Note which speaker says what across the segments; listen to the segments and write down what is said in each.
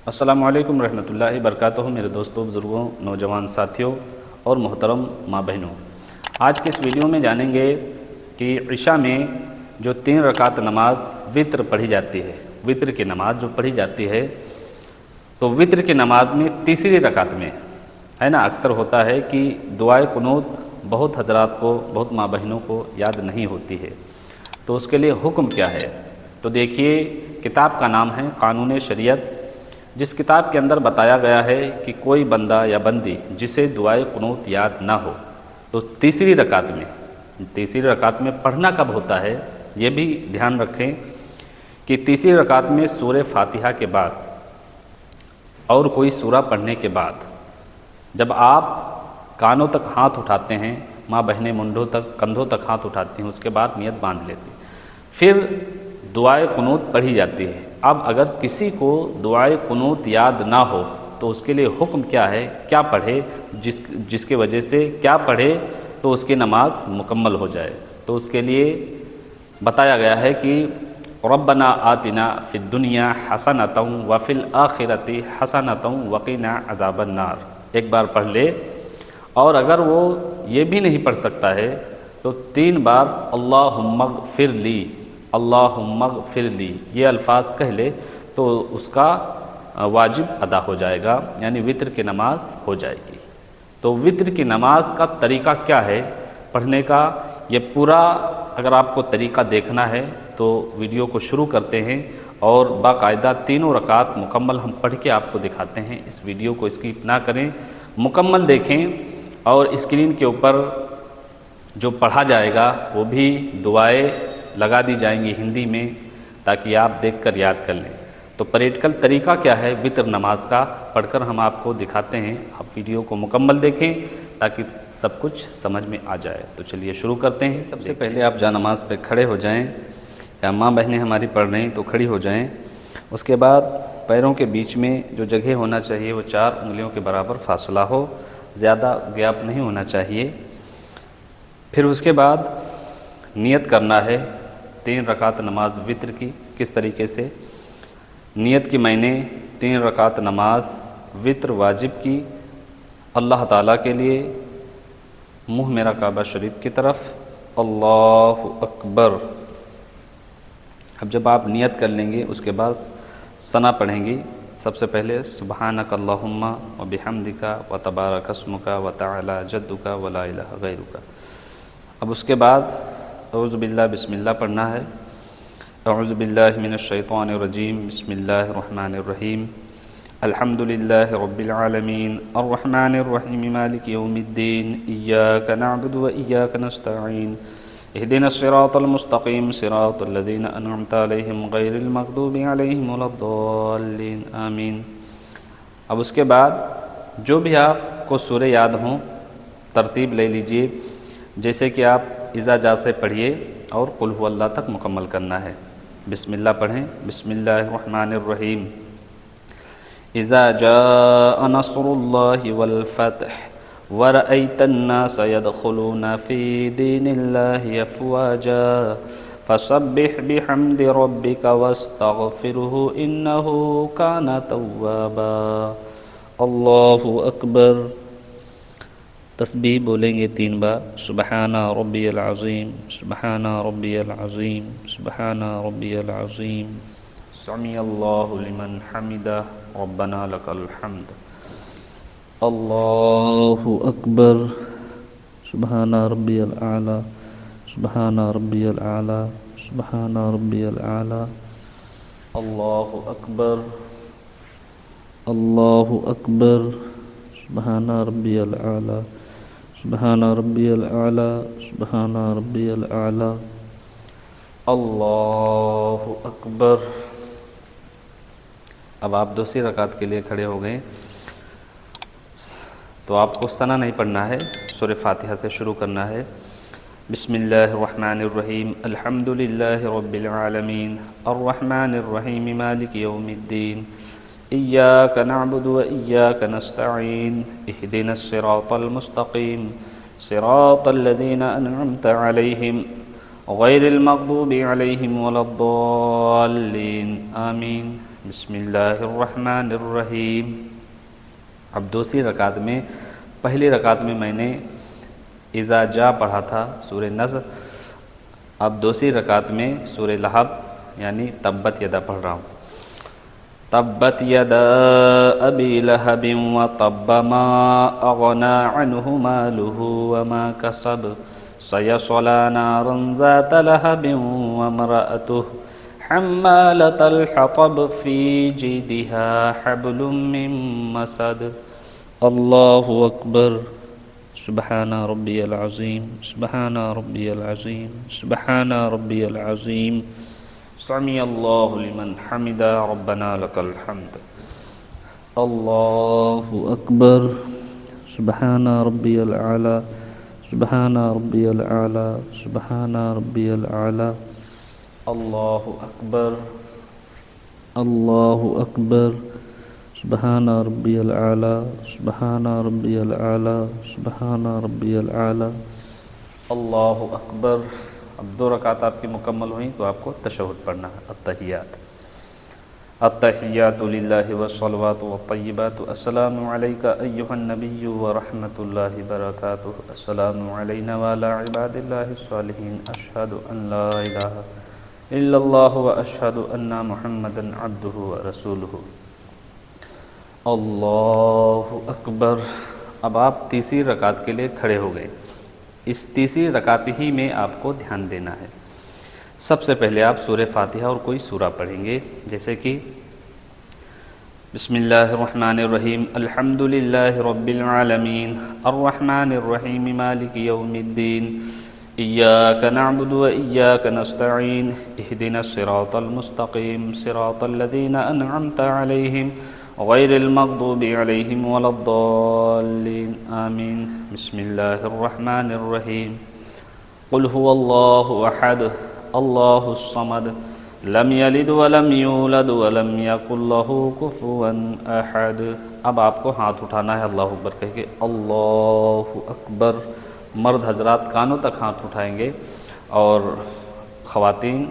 Speaker 1: السلام علیکم ورحمۃ اللہ وبرکاتہ۔ میرے دوستوں، بزرگوں، نوجوان ساتھیوں اور محترم ماں بہنوں، آج کے اس ویڈیو میں جانیں گے کہ عشاء میں جو 3 رکعت نماز وتر پڑھی جاتی ہے، وتر کی نماز جو پڑھی جاتی ہے، تو وتر کی نماز میں تیسری رکعت میں ہے نا، اکثر ہوتا ہے کہ دعائے قنوت بہت حضرات کو، بہت ماں بہنوں کو یاد نہیں ہوتی ہے، تو اس کے لیے حکم کیا ہے؟ تو دیکھیے، کتاب کا نام ہے قانون شریعت، جس کتاب کے اندر بتایا گیا ہے کہ کوئی بندہ یا بندی جسے دعائے قنوت یاد نہ ہو تو تیسری رکعت میں پڑھنا کب ہوتا ہے، یہ بھی دھیان رکھیں کہ تیسری رکعت میں سورہ فاتحہ کے بعد اور کوئی سورہ پڑھنے کے بعد جب آپ کانوں تک ہاتھ اٹھاتے ہیں، ماں بہنیں منڈوں تک، کندھوں تک ہاتھ اٹھاتی ہیں، اس کے بعد نیت باندھ لیتی ہیں، پھر دعائے قنوت پڑھی جاتی ہے۔ اب اگر کسی کو دعائے قنوت یاد نہ ہو تو اس کے لیے حکم کیا ہے، کیا پڑھے، جس کی وجہ سے کیا پڑھے تو اس کی نماز مکمل ہو جائے؟ تو اس کے لیے بتایا گیا ہے کہ ربنا آتنا فی الدنیا حسنۃ وفی الآخرۃ حسنۃ وقنا عذاب النار، ایک بار پڑھ لے، اور اگر وہ یہ بھی نہیں پڑھ سکتا ہے تو 3 بار اللہم اغفر لی، اللہم اغفر لی، یہ الفاظ کہہ لے تو اس کا واجب ادا ہو جائے گا، یعنی وتر کی نماز ہو جائے گی۔ تو وتر کی نماز کا طریقہ کیا ہے پڑھنے کا، یہ پورا اگر آپ کو طریقہ دیکھنا ہے تو ویڈیو کو شروع کرتے ہیں اور باقاعدہ 3 رکعت مکمل ہم پڑھ کے آپ کو دکھاتے ہیں۔ اس ویڈیو کو اسکپ نہ کریں، مکمل دیکھیں، اور اسکرین کے اوپر جو پڑھا جائے گا وہ بھی دعائیں لگا دی جائیں گی ہندی میں، تاکہ آپ دیکھ کر یاد کر لیں۔ تو پریکٹیکل طریقہ کیا ہے وتر نماز کا، پڑھ کر ہم آپ کو دکھاتے ہیں، آپ ویڈیو کو مکمل دیکھیں تاکہ سب کچھ سمجھ میں آ جائے۔ تو چلیے شروع کرتے ہیں۔ سب سے پہلے آپ جا نماز پہ کھڑے ہو جائیں، یا ماں بہنیں ہماری پڑھ رہی ہیں تو کھڑی ہو جائیں۔ اس کے بعد پیروں کے بیچ میں جو جگہ ہونا چاہیے وہ 4 انگلیوں کے برابر فاصلہ ہو، زیادہ گیپ نہیں ہونا چاہیے۔ پھر اس کے بعد نیت کرنا ہے 3 رکعت نماز وتر کی۔ کس طریقے سے نیت کی؟ میں نے 3 رکعت نماز وتر واجب کی اللہ تعالیٰ کے لیے، منہ میرا کعبہ شریف کی طرف، اللہ اکبر۔ اب جب آپ نیت کر لیں گے اس کے بعد ثنا پڑھیں گی۔ سب سے پہلے سبحانک اللہم و بحمدک و تبارک اسمک و تعالی جدک و لا الہ غیرک۔ اب اس کے بعد اعوذ باللہ بسم اللہ پڑھنا ہے۔ اعوذ باللہ من الشیطان الرجیم، بسم اللہ الرحمن الرحیم، الحمد للہ رب العالمین، الرحمن الرحیم، مالک یوم الدین، ایاک نعبد و ایاک نستعین، اہدنا الصراط المستقیم، صراط الذین انعمت علیہم غیر المغضوب علیہم ولا الضالین، آمین۔ اب اس کے بعد جو بھی آپ کو سورہ یاد ہوں ترتیب لے لیجئے، جیسے کہ آپ اذا جا سے پڑھیے اور قل هو اللہ تک مکمل کرنا ہے۔ بسم اللہ پڑھیں۔ بسم اللہ الرحمن الرحیم، اذا جاء نصر اللہ والفتح ورأيت الناس يدخلون في دين الله أفواجا فسبح بحمد ربك واستغفره إنه كان توابا۔ اللہ اکبر۔ تسبیح بولیں گے 3 بار، سبحان ربی العظیم، سبحان ربی العظیم، سبحان ربی العظیم، سمع اللہ لمن حمدہ، ربنا لک الحمد، اللہ اکبر۔ سبحان ربی الاعلی، سبحان ربی الاعلی، سبحان ربی الاعلی، اللہ اکبر، اللہ اکبر، سبحان ربی الاعلی، سبحان ربی الاعلی، سبحان ربی الاعلی، اللہ اکبر۔ اب آپ دوسری رکعت کے لیے کھڑے ہو گئے، تو آپ کو ثنا نہیں پڑھنا ہے، سورہ فاتحہ سے شروع کرنا ہے۔ بسم اللہ الرحمن الرحیم، الحمد للہ رب العالمین، الرحمن الرحیم، مالک یوم الدین، ایاک نعبد و ایاک نستعین، اہدنا الصراط المستقیم، صراط الذین انعمت علیہم غیر المغضوب علیہم ولا الضالین، آمین۔ بسم اللہ الرحمن الرحیم۔ اب دوسری رکعت میں، پہلی رکعت میں میں نے اذا جا پڑھا تھا سورہ نصر، اب دوسری رکعت میں سورہ لہب یعنی تبت یدا پڑھ رہا ہوں۔ تبت یدا ابی لہب وطب ما اغنى عنه ماله وما كسب سيصلى نارا ذات لهب وامرأته حمالة الحطب في جيدها حبل من مسد۔ اللہ اکبر۔ سبحان ربی العظیم، سبحان ربی العظیم، سبحان ربی العظیم، سمع اللہ لمن حمدا ربنا لک الحمد۔ اللہ اکبر۔ سبحان ربی العلی، سبحان ربی العلی، سبحان ربی العلی۔ اللہ اکبر، اللہ اکبر۔ سبحان ربی العلی، سبحان ربی العلی، سبحان ربی العلی۔ اللہ اکبر۔ اب دو رکعت آپ کی مکمل ہوئیں تو آپ کو تشہد پڑھنا ہے، التحیات۔ التحیات للہ والصلوات والطیبات، السلام علیک ایہا النبی ورحمۃ اللہ وبرکاتہ، السلام علینا وعلی عباد اللہ الصالحین، اشہد ان لا الہ الا اللہ واشہد ان محمدا عبدہ ورسولہ۔ اللہ اکبر۔ اب آپ تیسری رکعت کے لیے کھڑے ہو گئے۔ اس تیسری رکعت ہی میں آپ کو دھیان دینا ہے۔ سب سے پہلے آپ سورہ فاتحہ اور کوئی سورہ پڑھیں گے، جیسے کہ بسم اللہ الرحمن الرحیم، الحمد للہ رب العالمین، الرحمن الرحیم، مالک یوم الدین، ایاک نعبد و ایاک نستعین، اہدنا الصراط المستقیم، صراط الذین انعمت علیہم غیر المغضوب علیہم ولا الضالین، آمین۔ بسم اللہ الرحمن الرحیم، قل هو اللہ احد اللہ الصمد لم یلد ولم یولد ولم یکن لہ کفوا احد۔ اب آپ کو ہاتھ اٹھانا ہے اللہ اکبر کہہ کے، اللہ اکبر۔ مرد حضرات کانوں تک ہاتھ اٹھائیں گے اور خواتین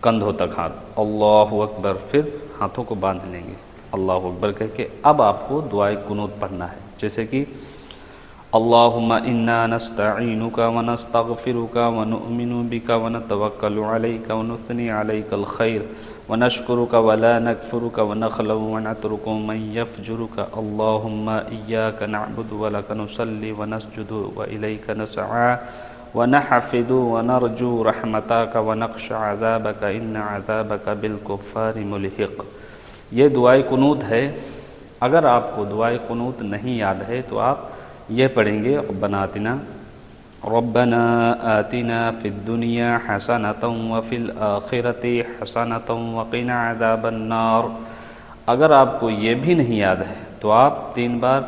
Speaker 1: کندھوں تک ہاتھ، اللہ اکبر، پھر ہاتھوں کو باندھ لیں گے اللہ اکبر کہہ کے۔ اب آپ کو دعائے قنوت پڑھنا ہے، جیسے کہ اللہم انا نستعینک ونستغفرک ونؤمن بک ونتوکل علیک ونثنی علیک الخیر ونشکرک ولا نکفرک ونخلع ونترک من یفجرک، اللہم ایاک نعبد ولک نصلی ونسجد والیک نسعی ونحفظ ونرجو رحمتک ونخشى عذابک ان عذابک بالکفار ملحق۔ یہ دعائے قنوت ہے۔ اگر آپ کو دعائے قنوت نہیں یاد ہے تو آپ یہ پڑھیں گے، ربنا آتنا فی الدنیا حسنۃ وفی الآخرۃ حسنۃ وقنا عذاب النار۔ اگر آپ کو یہ بھی نہیں یاد ہے تو آپ 3 بار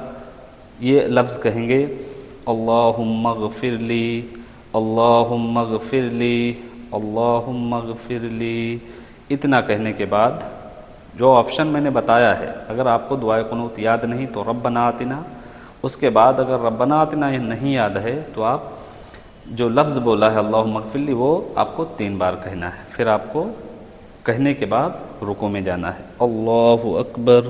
Speaker 1: یہ لفظ کہیں گے، اللہم اغفر لی، اللہم اغفر لی، اللہم اغفر لی۔ اتنا کہنے کے بعد جو آپشن میں نے بتایا ہے، اگر آپ کو دعائے قنوت یاد نہیں تو ربنا آتنا، اس کے بعد اگر ربنا آتنا یہ نہیں یاد ہے تو آپ جو لفظ بولا ہے اللہم اغفر لی وہ آپ کو 3 بار کہنا ہے، پھر آپ کو کہنے کے بعد رکوع میں جانا ہے۔ اللہ اکبر۔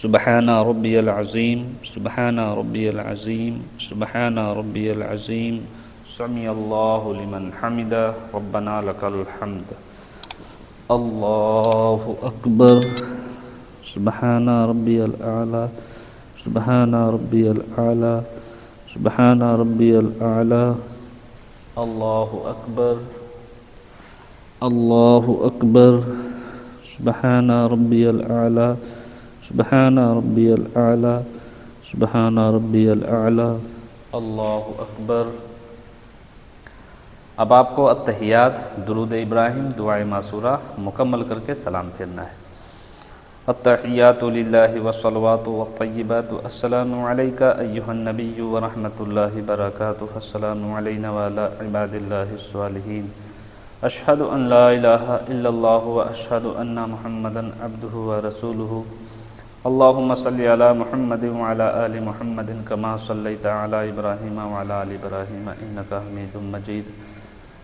Speaker 1: سبحان ربی العظیم، سبحان ربی العظیم، سبحان ربی العظیم، سمع اللہ لمن حمدا ربنا لک الحمد۔ اللہ اکبر۔ سبحان ربی الاعلی، سبحان ربی الاعلی، سبحان ربی الاعلی۔ اللہ اکبر، اللہ اکبر۔ سبحان ربی الاعلی، سبحان ربی الاعلی، سبحان ربی الاعلی۔ اللہ اکبر۔ اب آپ کو التحیات، درود ابراہیم، دعائے معصورہ مکمل کر کے سلام پھیرنا ہے۔ التحیات للہ والصلوات والطیبات، السلام علیک ایہا النبی ورحمۃ اللہ وبرکاتہ، السلام علینا وعلی عباد اللہ الصالحین، اشہد ان لا الہ الا اللہ واشہد ان محمدا عبدہ ورسولہ، اللہم صلی علی محمد وعلی آل محمد کما صلیت علی ابراہیم وعلی آل ابراہیم انک حمید مجید،